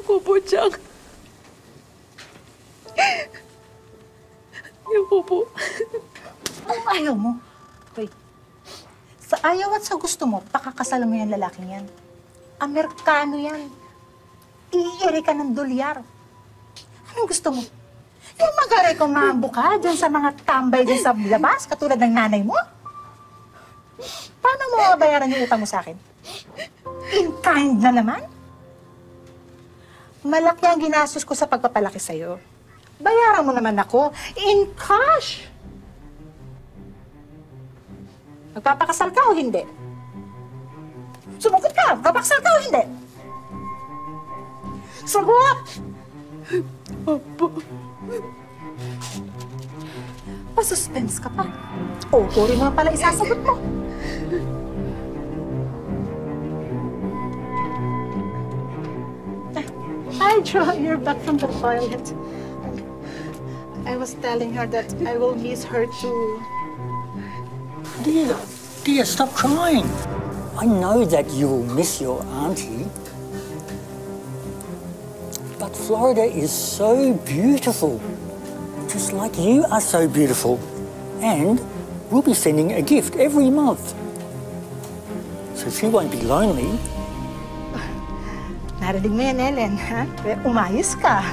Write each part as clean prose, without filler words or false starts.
Opo, Jack. Opo. Anong ayaw mo? Hoy, sa ayaw at sa gusto mo, pakakasalan mo yung lalaking yan. Amerikano yan. Iiri ka ng dolyar. Anong gusto mo? Yung mag-arekomando ka dyan sa mga tambay dyan sa labas, katulad ng nanay mo? Paano mo mabayaran yung utang mo sa akin? In kind na naman? Malaki ang ginastos ko sa pagpapalaki sa'yo. Bayaran mo naman ako in cash. Magpapakasal ka o hindi? Sumagot ka! Magpapakasal ka o hindi? Sagot! Opo. Pa-suspense ka pa. Opo rin naman pala isasagot mo. Hi, Jo. You're back from the toilet. I was telling her that I will miss her too. Dear, stop crying. I know that you will miss your auntie. But Florida is so beautiful. Just like you are so beautiful. And we'll be sending a gift every month. So she won't be lonely. Narinig mo yan, Ellen, ha? Umayos ka.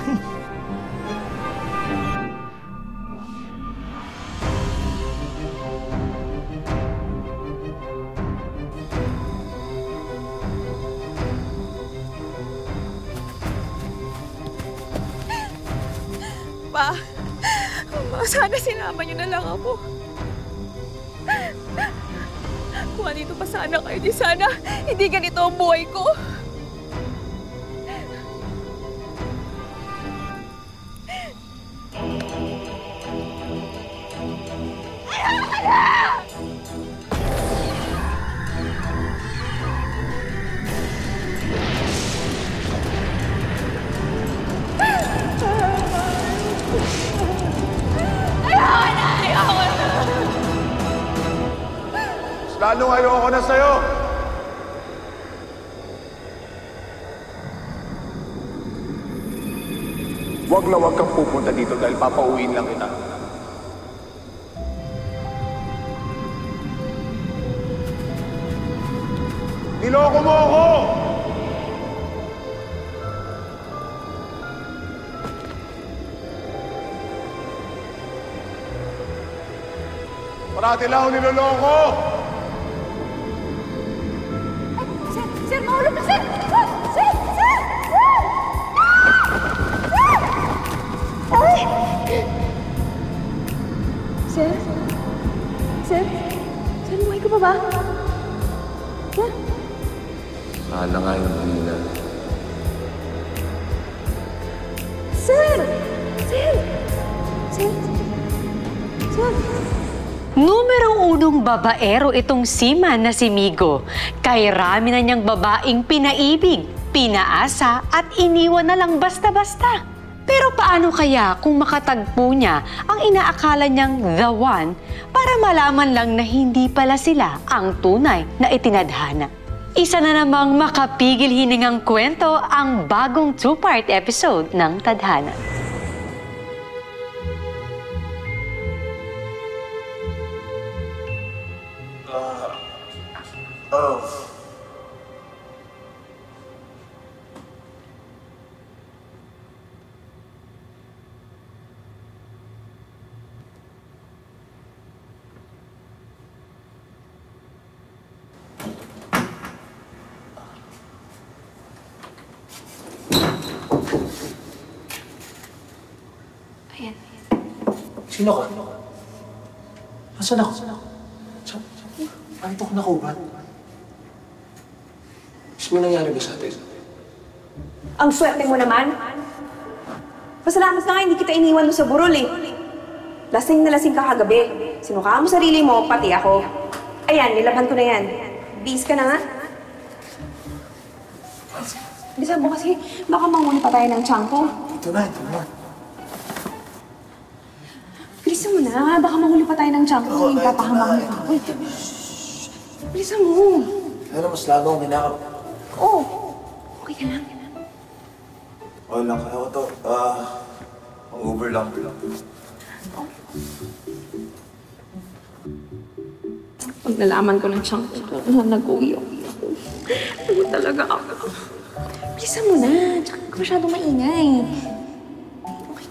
Pa, sana sinama niyo na lang ako. Kung andito pa sana kayo, di sana hindi ganito ang buhay ko. Lalong ayoko na sa'yo! Huwag na huwag kang pupunta dito dahil papauwiin lang kita. Niloko mo ako! Parati lang ako niloloko! Sir, mahulog na, sir! Sir! Ay! Sir? Sir? Sir, buhay ka pa ba? Sir? Mahal na nga yung Lina. Sir! Sir! Sir? Sir? Numero unong babaero itong seaman na si Migo. Kay rami na niyang babaeng pinaibig, pinaasa at iniwan na lang basta-basta. Pero paano kaya kung makatagpo niya ang inaakala niyang the one para malaman lang na hindi pala sila ang tunay na itinadhana? Isa na namang makapigil hiningang kwento ang bagong 2-part episode ng Tadhana. Ayan. Sino ka? Nasaan ako? Bakit ako nakubat? Gusto mo nangyari ba sa atin? Ang swerte mo naman. Pasalamat na nga hindi kita iniwan doon sa burol eh. Lasing na lasing ka kagabi. Sinukaan mo sarili mo, pati ako. Ayan, nilaban ko na yan. Bis ka na nga. Bilisan mo kasi, baka manguli pa tayo ng tiyan ko. Ito na. Bilisan mo na, baka manguli pa tayo ng tiyan ko. Ipapahamak mo pa ako. Bilisan mo. Pero mas lalo ang hinakap. Oo. Okay ka lang. Okay lang, kaya ko to. Ang-over lang. Pag nalaman ko ng tiyang ko, nag-uwi ako. Ano talaga ako? Bilisan mo na. Tsaka ka masyadong maingay. Okay.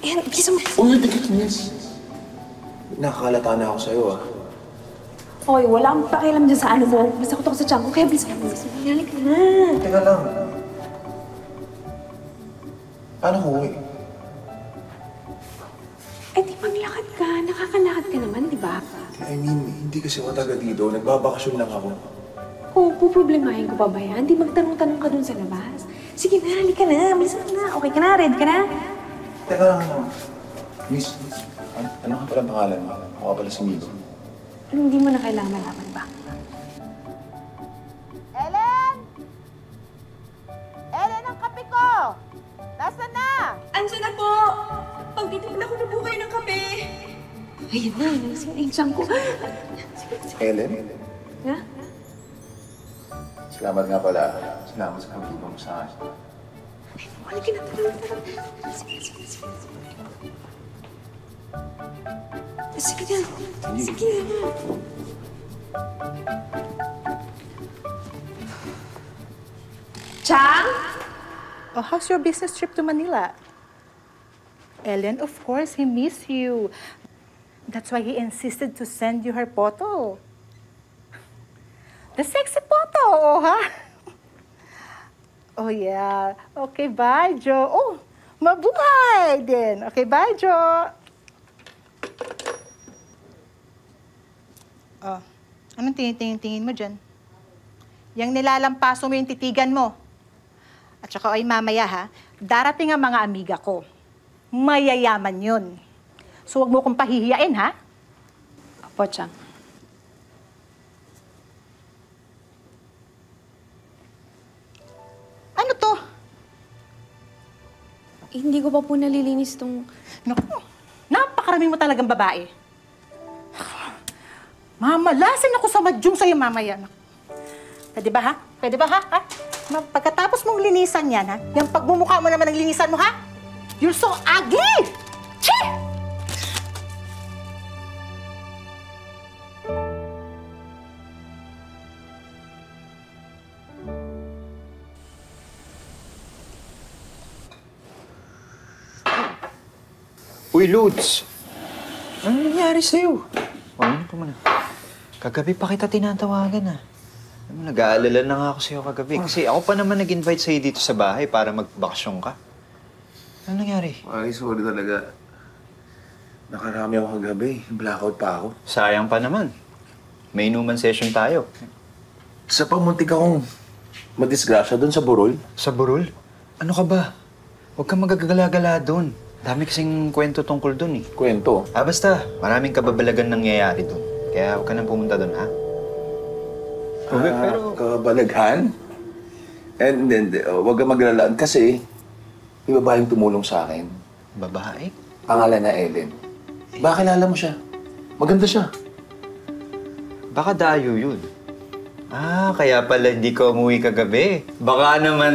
Ayan, bilisan mo. Uy, tigit, miss. Nakakalata na ako sa'yo, Okay, wala akong pakialam dyan sa ano mo. Basta ko to sa tiyang ko. Kaya bilisan mo. Nangyari ka na. Teka lang. Paano ko uwi? Eh, di maglakad ka. Nakakalakad ka naman, di ba? I mean, hindi kasi ako taga dito. Nagbabakasyon lang ako. Oo, puproblemahin ko pa ba yan? Di magtanong-tanong ka dun sa labas. Sige na, halika na. Bilisan mo na. Okay ka na? Ready ka na? Teka lang, Miss, ano ka palang pangalan mo? Ako ka pala si Migo. Hindi mo na kailangan malaman ba? Ellen! Ellen, ang kape ko! Nasaan na? Andiyan na po! Pagtitimpla ko na po kayo ng kape. Ayun na, nalasing na yung tiyang ko. Ellen? Ha? Salamat nga pala. Salamat sa pagtulong mo sa akin. Halika na, sige. Sige na. Sige na. Chang? Oh, how's your business trip to Manila? Ellen, of course, he missed you. That's why he insisted to send you her photo. The sexy photo, oh, ha? Oh, yeah. Okay, bye, Joe. Oh, mabuhay din. Okay, bye, Joe. Oh, anong tingin mo dyan? Yang nilalampaso mo yung titigan mo. At saka ay mamaya, ha? Darating ang mga amiga ko. Mayayaman yun. So, huwag mo kong pahihiyain, ha? Opo, Chang. Ano to? Hindi ko pa po nalilinis tong... Naku, napakarami mo talagang babae. Mamalasin ako sa madyong sa'yo mamaya. Pwede ba, ha? Pwede ba, ha? Pagkatapos mong linisan yan, ha? Yung pagmumukha mo naman ng linisan mo, ha? You're so ugly! Chee! Uy, Lutz! Ano nangyari sa'yo? Ano pa man? Kagabi pa kita tinatawagan, Nag-aalala na nga ako sa'yo kagabi. Kasi ako pa naman nag-invite sa'yo dito sa bahay para magbakasyon ka. Ano nangyari? Ay, sorry talaga. Nakarami ako kagabi. Blackout pa ako. Sayang pa naman. May inuman session tayo. Sa pamuntik akong madisgrasya doon sa Burol. Sa Burol? Ano ka ba? Huwag kang magagala-gala doon. Dami kasing kwento tungkol doon, Kwento? Basta. Maraming kababalagan nangyayari doon. Kaya huwag ka nang pumunta doon, ha? Pero... Kabalaghan? And then, huwag kang maglalaan kasi may babaeng tumulong sa akin. Babae? Pangalan na Ellen. Baka kilala mo siya. Maganda siya. Baka dayo yun. Kaya pala hindi ko umuwi kagabi. Baka naman...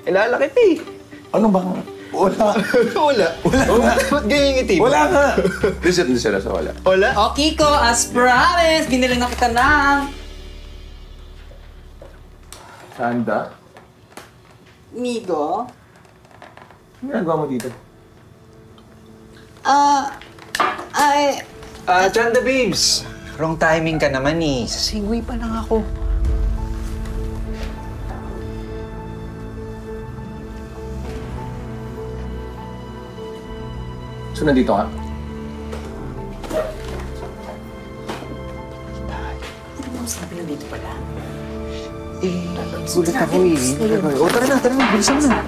Ilala kita Ano ba? Wala. Wala. Ba't ganyan ngiti mo? Wala nga. Listen na sa wala. Wala? O, Kiko, as promised, binili na kita ng... Sanda? Migo? Ano ginagawa mo dito? Chanda Babes. Wrong timing ka naman Sa Segway pa lang ako. So, nandito ka? Sabi na dito pala. Gulat ako tara na. Bilisan mo na.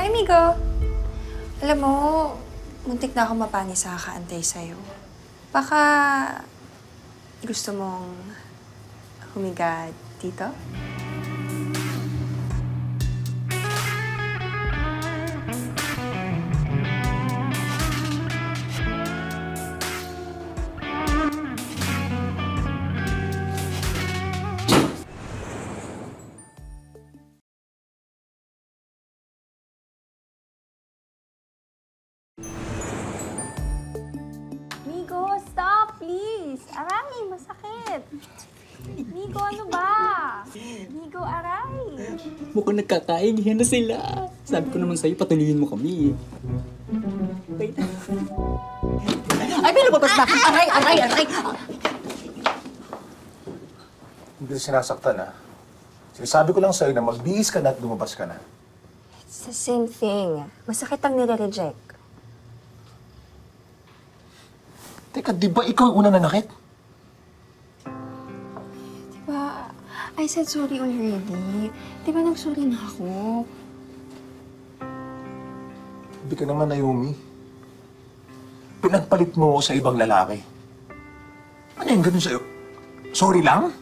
Hi, Migo. Alam mo, muntik na ako mapani sa kakaantay sa'yo. Baka gusto mong humiga dito? Aray, masakit. Migo, ano ba? Migo, aray. Mukhang nagkakaingihan na sila. Sabi ko naman sa'yo, patuloyin mo kami. Wait. Ay, may lumabas na! Aray! Aray! Aray! Hindi ka sinasaktan, ha? Sinasabi ko lang sa'yo na magbihis ka na at lumabas ka na. It's the same thing. Masakit ang nire-reject. Teka, di ba ikaw ang unang nanakit? Diba, I said sorry already. Diba nag-sorry na ako? Hindi ka naman, Naomi. Pinagpalit mo sa ibang lalaki. Ano yung ganun sa'yo? Sorry lang?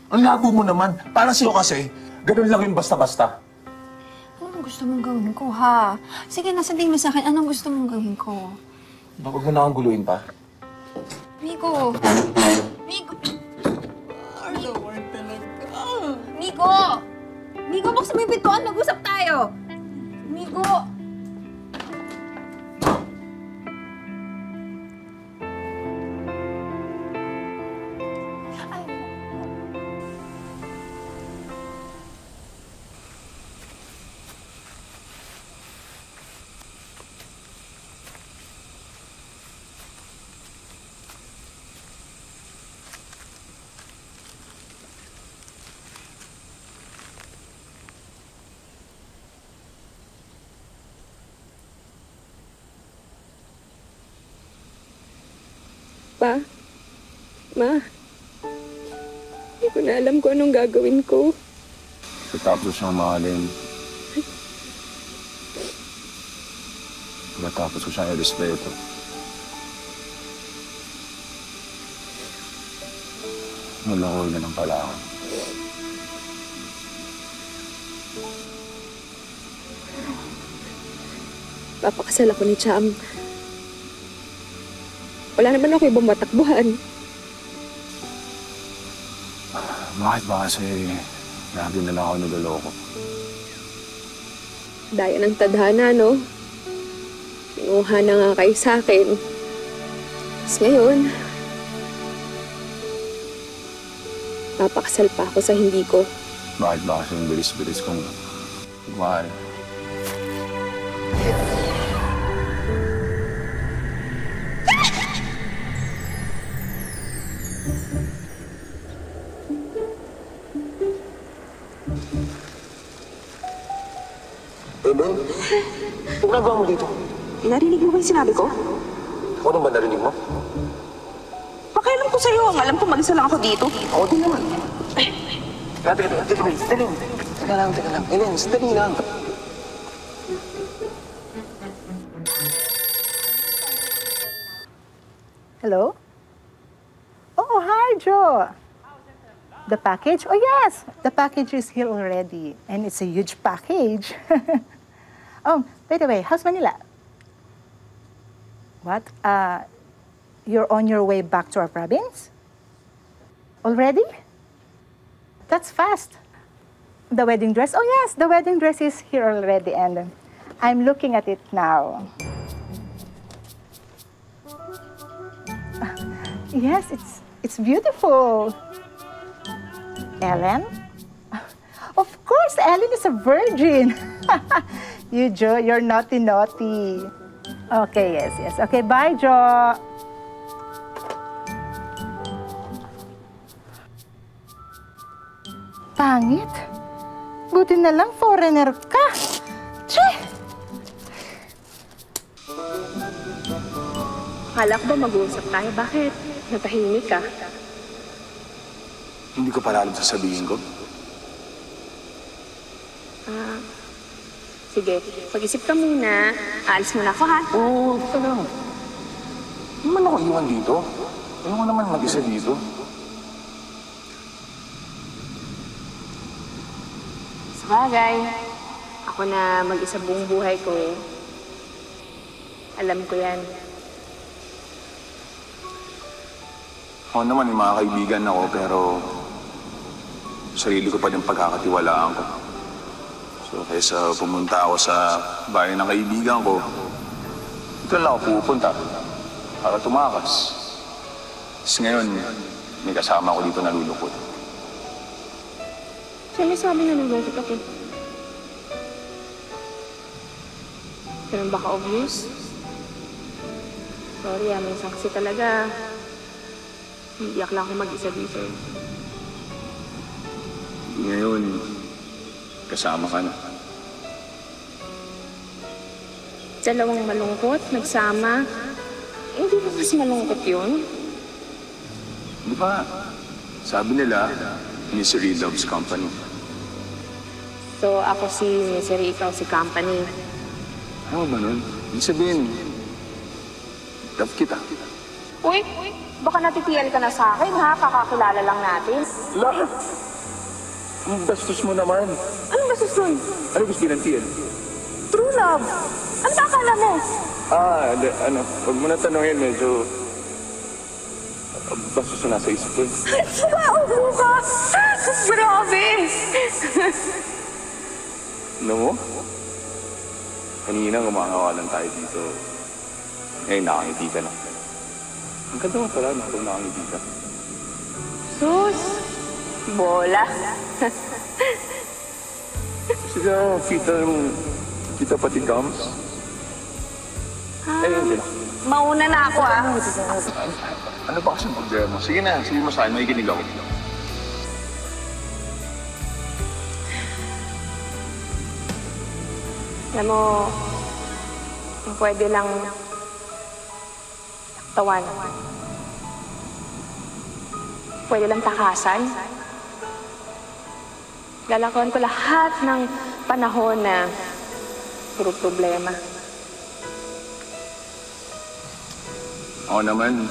Ang labo mo naman. Para sa'yo kasi, ganun lang yung basta-basta. Anong gusto mong gawin ko, ha? Sige, nasa din mo sa akin. Anong gusto mong gawin ko? Huwag mo na akong guluhin pa. Migo! Migo! Migo! Migo, buksan mo yung pintuan. Mag-usap tayo! Migo! Pa? Ma? Hindi ko na alam kung anong gagawin ko. Matapos siyang mahalin. Matapos ko siyang irespeto. Nalakol na lang pala ako. Papakasal ako ni Cham. Wala naman ako ibang matakbuhan. Bakit ba kasi lagi na lang ako naloloko? Daya ng tadhana, no? Pinuha na nga kayo sa akin. Tapos ngayon, papakasal pa ako sa hindi ko. Bakit ba kasi yung bilis-bilis kong mahal? Ellen, anong nagawa mo dito? Narinig mo ba yung sinabi ko? Ako naman narinig mo? Pakialam ko sa'yo. Ang alam ko, mag-isa lang ako dito. Ako din naman. Teka lang. Teka lang. Ellen, sandali lang. Hello? Oh, hi, Joe. The package? Oh, yes. The package is here already. And it's a huge package. Oh, by the way, how's Manila? What? You're on your way back to our province? Already? That's fast. The wedding dress? Oh, yes. The wedding dress is here already. And I'm looking at it now. Yes, it's beautiful. Ellen? Of course, Ellen is a virgin. You, Joe, you're naughty. Okay, yes. Okay, bye, Joe. Pangit. Buti na lang foreigner ka. Che! Akala ko ba mag-uusap tayo? Bakit? Natahimik ka. Hindi ko pala alam sasabihin ko. Sige, pag-isip ka muna. Aalis muna ako, ha? Oo, ito lang. Hindi man ako iwan dito. Ayaw ko naman mag-isa dito. Sabagay, ako na mag-isa buong buhay ko. Alam ko yan. Ako naman, yung mga kaibigan ako, pero sarili ko pa din pagkakatiwalaan ko. So, kaysa pumunta ako sa bahay ng kaibigan ko, ito lang ako pupunta para tumakas. Tapos ngayon, may kasama ko dito nalulungkot. Siya may sabi na nalulungkot ako. Ganun ba ka-obvious? Sorry minsan kasi talaga. Iiyak lang ako mag-isa dito. Ngayon, kasama ka na. Dalawang malungkot, nagsama. Hindi ba mas malungkot yun? Di ba? Sabi nila, misery loves company. So, ako si Misery, ikaw si Company. Ano ba nun? Ibig sabihin, love kita. Uy, baka natitiyan ka na sa akin, ha? Kakakilala lang natin. Love! Ang bastos mo naman. Anong bastos nun? Ano gusto ginantiyan? True love. Ano ba akala mo? Huwag mo na tanongin, medyo... bastos na nasa isip ko. Wow, ka! Grabe! Ano mo? Kanina gumangawalan tayo dito. Ngayon, nakangiti ka na. Ang ganda mo pala, kung nakangiti ka. Sus! Bola. Sige, kita pati gums. Ayun sila. Mauna na ako, Ano ba kasi problema? Sige na, sige mo sa'yo, may ginig ako. Alam mo, kung pwede lang taktawan. Pwede lang takasan. Lalakuan ko lahat ng panahon na puro problema. Ako naman,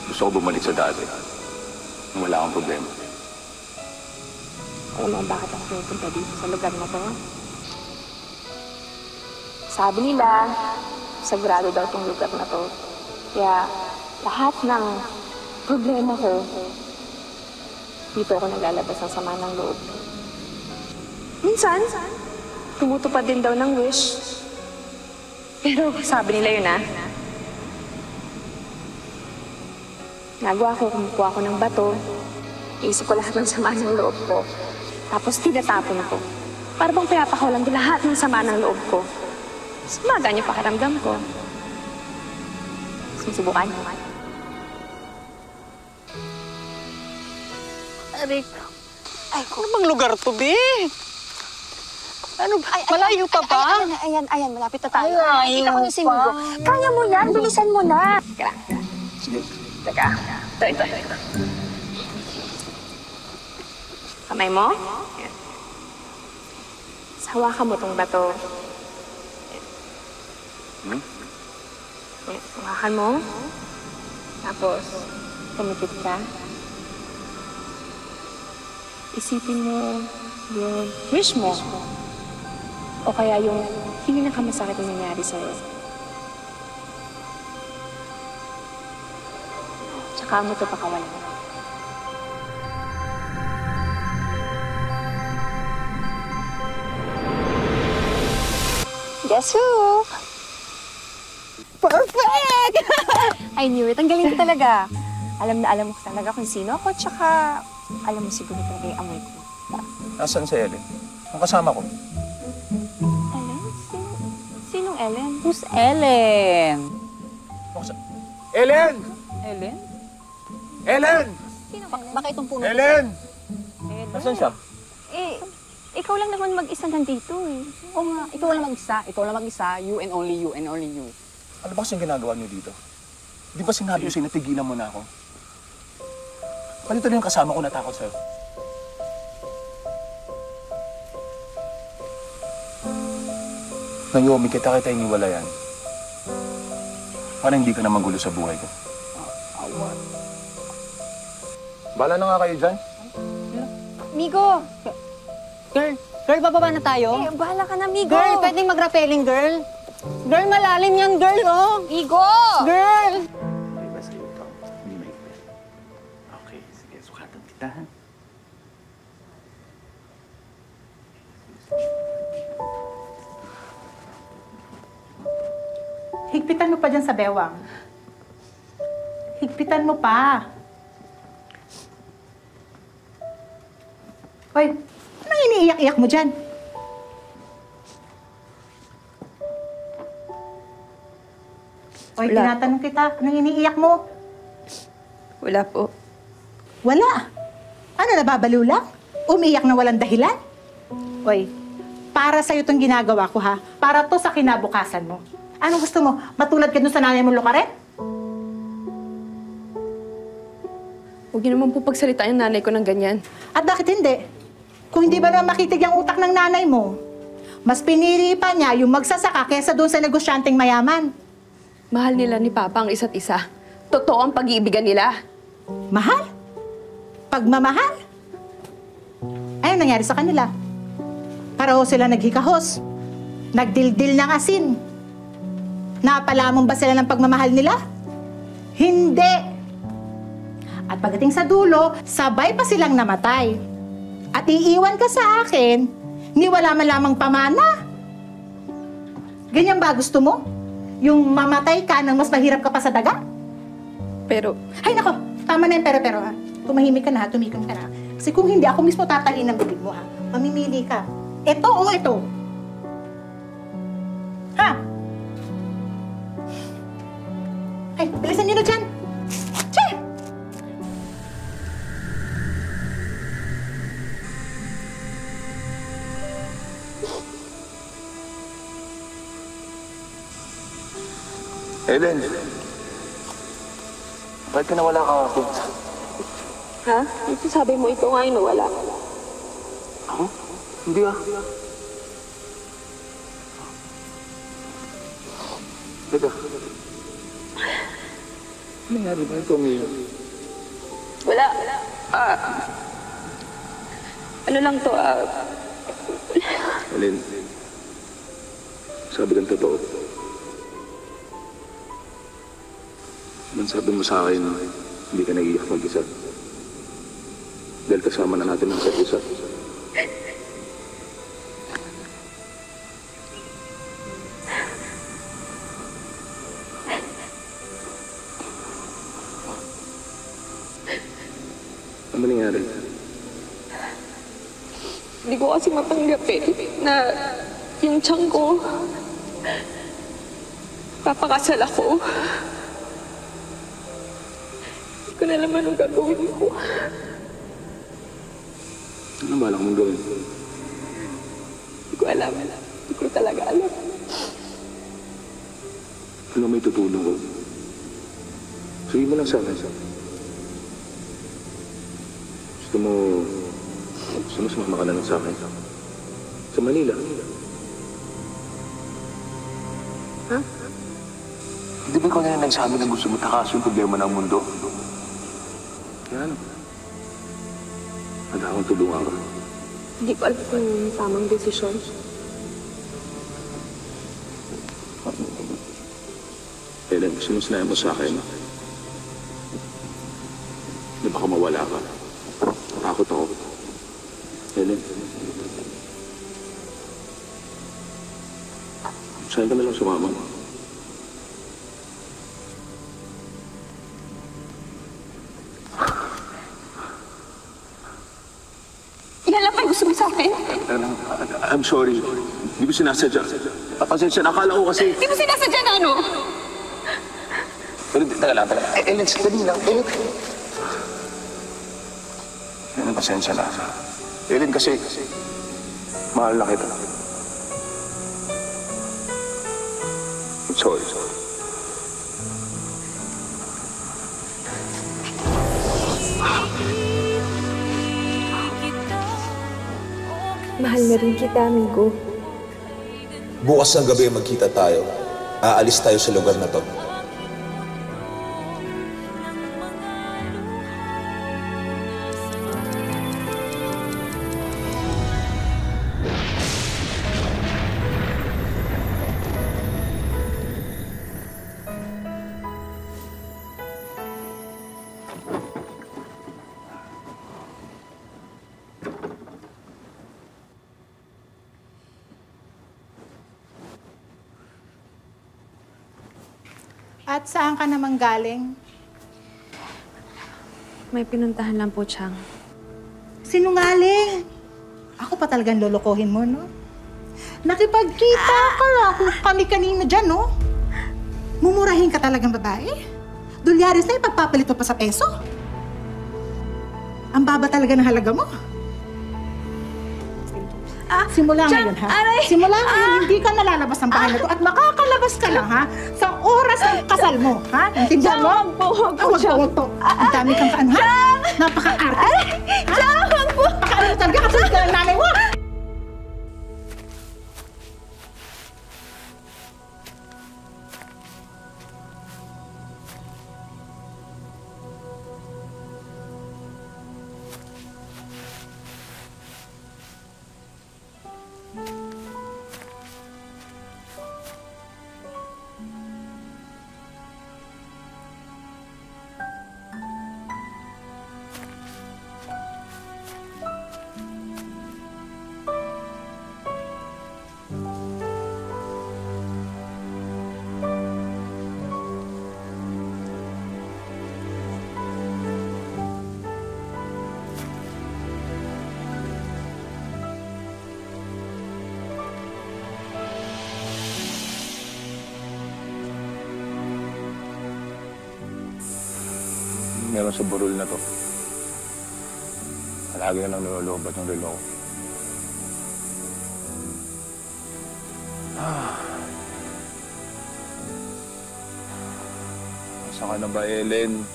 gusto ko bumalik sa dati. Wala akong problema. Alam mo bakit ako pupunta dito sa lugar na to? Sabi nila, sagrado daw itong lugar na to. Kaya lahat ng problema ko, dito ako naglalabas ng sama ng loob. Minsan, tumutupad din daw ng wish. Pero sabi nila yun, Nagawa ko, kumukuha ko ng bato. Iisip ko lahat ng sama ng loob ko. Tapos tinatapon ko. Para bang pinapakawalan ko lahat ng sama ng loob ko. Sumaga niyo pakiramdam ko. Susubukan. Arik, ano bang lugar to, Be? Ano ba? Malayo pa ba? Ayan, malapit na tayo. Ay, Kita ko na si Migo. Kaya mo yan, bilisan mo na. Sige. Teka. Ito. Kamay mo. Yan. Hawakan mo tong bato. Yan. Hawakan mo. Tapos, tumikit ka. Isipin mo yung wish mo. O kaya yung pinakamasakit na nangyari sa'yo. Tsaka mo ito pakawalan. Guess who? Perfect! I knew it. Ang galing ko talaga. Alam na alam mo talaga kung sino ako, tsaka alam mo siguro talaga yung amoy ko. Nasaan si Ellen? Ang kasama ko. Ellen? Sinong Ellen? Who's Ellen? Ellen! Ellen? Ellen! Sino Ellen? Baka itong puno. Ellen! Nasaan siya? Ikaw lang naman mag-isa nandito eh. Oo nga, ikaw lang mag-isa. Ikaw lang mag-isa. You and only you and only you. Ano ba kasing ginagawa niyo dito? Di ba sinabi ko sa'yo na tigilan mo na ako? Palito na yung kasama ko natakot sa'yo. Naomi, kita iniwala yan. Para hindi ka na magulo sa buhay ko. Bala na nga kayo dyan. Migo! Girl, bababa na tayo? Bahala ka na, Migo! Girl, pwedeng mag-rappelling, girl? Girl, malalim yan, girl, oh! Migo! Girl! Okay ba sa'yo ito? Hindi maigpit. Okay, sige, sukatan kita, ha? Higpitan mo pa dyan sa bewang. higpitan mo pa. Hoy, anong iniiyak-iyak mo dyan? Hoy, Wala. tinatanong kita, anong iniiyak mo? Wala po. Wala. Ano, nababaliw lang? Umiiyak na walang dahilan? Hoy, para sa'yo itong ginagawa ko, ha? Para to sa kinabukasan mo. Anong gusto mo? Matulad ka dun sa nanay mo lukaret? Huwag niyo naman po pagsalitaan yung nanay ko ng ganyan. At bakit hindi? Kung hindi ba naman makitig ang utak ng nanay mo, mas pinili pa niya yung magsasaka kesa doon sa negosyanteng mayaman. Mahal nila ni Papa ang isa't isa. Totoo ang pag-iibigan nila. Mahal? Pagmamahal? Ayun nangyari sa kanila. Pareho sila naghikahos. Nagdildil ng asin. Napalamon ba sila ng pagmamahal nila? Hindi. At pagdating sa dulo, sabay pa silang namatay. At iiwan ka sa akin, ni wala man lamang pamana. Ganyan ba gusto mo? Yung mamatay ka nang mas mahirap ka pa sa daga? Pero... Ay nako, tama na yung pero ha. Tumahimik ka na ha, tumikon ka na. Kasi kung hindi, ako mismo tatahin ng bibig mo ha. Mamimili ka. Ito o ito? Ha? Ay, bilisan niyo na dyan. Che! Eden, bakit ka nawala ka ako? Ha? Ito sabi mo, ito nga yung nawala. Ako? Hindi ah. Teka. Ano nangyari ba ito, Mia? Wala. Ano lang to, Eden, sabi kang totoo. Man sabi mo sa akin, hindi ka nag-iyak mag-isa. Dahil kasama na natin ang isa't isa. Ano nangyari? Hindi ko kasi matanggap na yung tiyan ko, papakasal ako. Hindi ko na alam anong gagawin ko. Ano balak mong gawin? Hindi ko alam. Hindi ko talaga alam. Ano may tutulong ko? Sige mo lang sa akin. Gusto mo sumama ka na lang sa akin? Sa Manila. Ha? Hindi ba ikaw na nagsabi na gusto mo takaso yung problema ng mundo? Yan. Handa akong tulungan ka. Hindi ko alam kung tamang desisyon. Ellen, sinusnayan mo sa akin na baka mawala ka. Takot ako. Ellen, saan ka na lang sumama? Ilan lang kayo gusto mo sa akin? I'm sorry. Hindi ko sinasadya. Pasensya na. Akala ko kasi... Hindi mo sinasadya na ano? Pero taga lang. Ellen, sadali lang. Ellen, pasensya na. Ellen, kasi... mahal na kita. I'm sorry. Mahal na rin kita, amigo. Bukas ng gabi magkita tayo. Aalis tayo sa lugar na to. At saan ka naman galing? May pinuntahan lang po, Chang. Sinungaling! Ako pa talagang lolokohin mo, no? Nakipagkita ka lang kung kani-kanino dyan, no? Mumurahin ka talagang babae? Dolyares na ipagpapalit mo pa sa peso? Ang baba talaga ng halaga mo. Simula ngayon, ha? Simula ngayon, hindi ka nalalabas ng bahay na to at makakalabas ka lang, ha? Sa oras ng kasal mo, ha? Intindihan mo? Huwag po. Ang dami kang kaano, ha? Napaka-arte. Huwag po. Napaka-arte talaga kasi ka ng nanay mo. Meron sa burol na to. Palagi na lang nilolobat ng relo ko. Saan ka na ba, Ellen?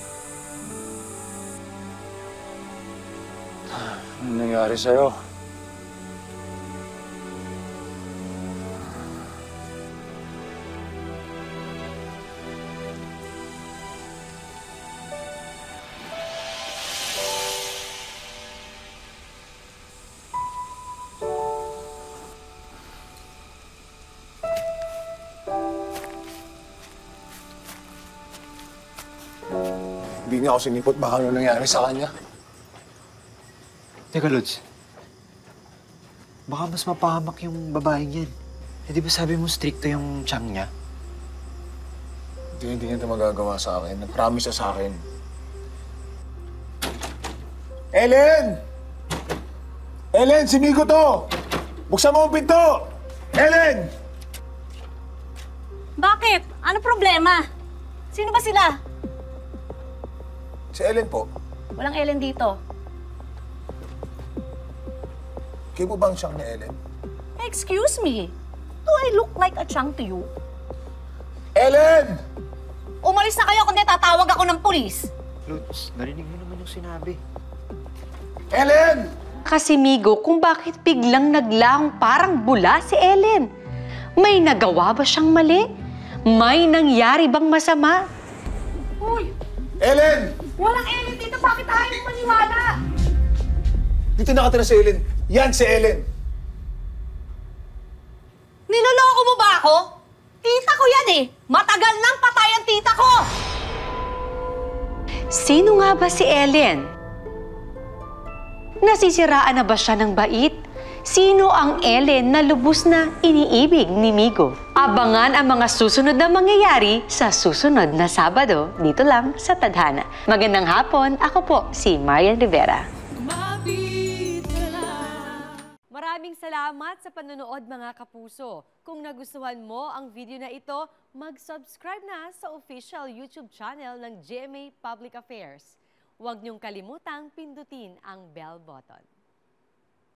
Anong nangyari sa'yo? Hindi niya ako sinipot. Baka ano nangyari sa kanya. Teka, Lods. Baka mas mapahamak yung babaeng yan. Eh, di ba sabi mo stricto yung tiyang niya? Hindi niya ito magagawa sa akin. Nag-promise siya sa akin. Ellen! Ellen, si Migo to! Buksan mo ang pinto! Ellen! Bakit? Ano problema? Sino ba sila? Si Ellen po. Walang Ellen dito. Kayo po bang siyang ni Ellen? Excuse me. Do I look like a chunk to you? Ellen! Umalis na kayo kundi tatawag ako ng pulis. Lods, narinig mo naman yung sinabi. Ellen! Kasi Migo, kung bakit biglang naglahong parang bula si Ellen. May nagawa ba siyang mali? May nangyari bang masama? Uy! Ellen! Walang Ellen dito. Bakit ayaw mo maniwala? Dito nakatira si Ellen. Yan si Ellen. Niloloko mo ba ako? Tita ko yan eh. Matagal nang patay ang tita ko. Sino nga ba si Ellen? Nasisiraan na ba siya ng bait? Sino ang Ellen na lubos na iniibig ni Migo? Abangan ang mga susunod na mangyayari sa susunod na Sabado dito lang sa Tadhana. Magandang hapon, ako po si Marian Rivera. Maraming salamat sa panonood mga kapuso. Kung nagustuhan mo ang video na ito, mag-subscribe na sa official YouTube channel ng GMA Public Affairs. Huwag niyong kalimutang pindutin ang bell button.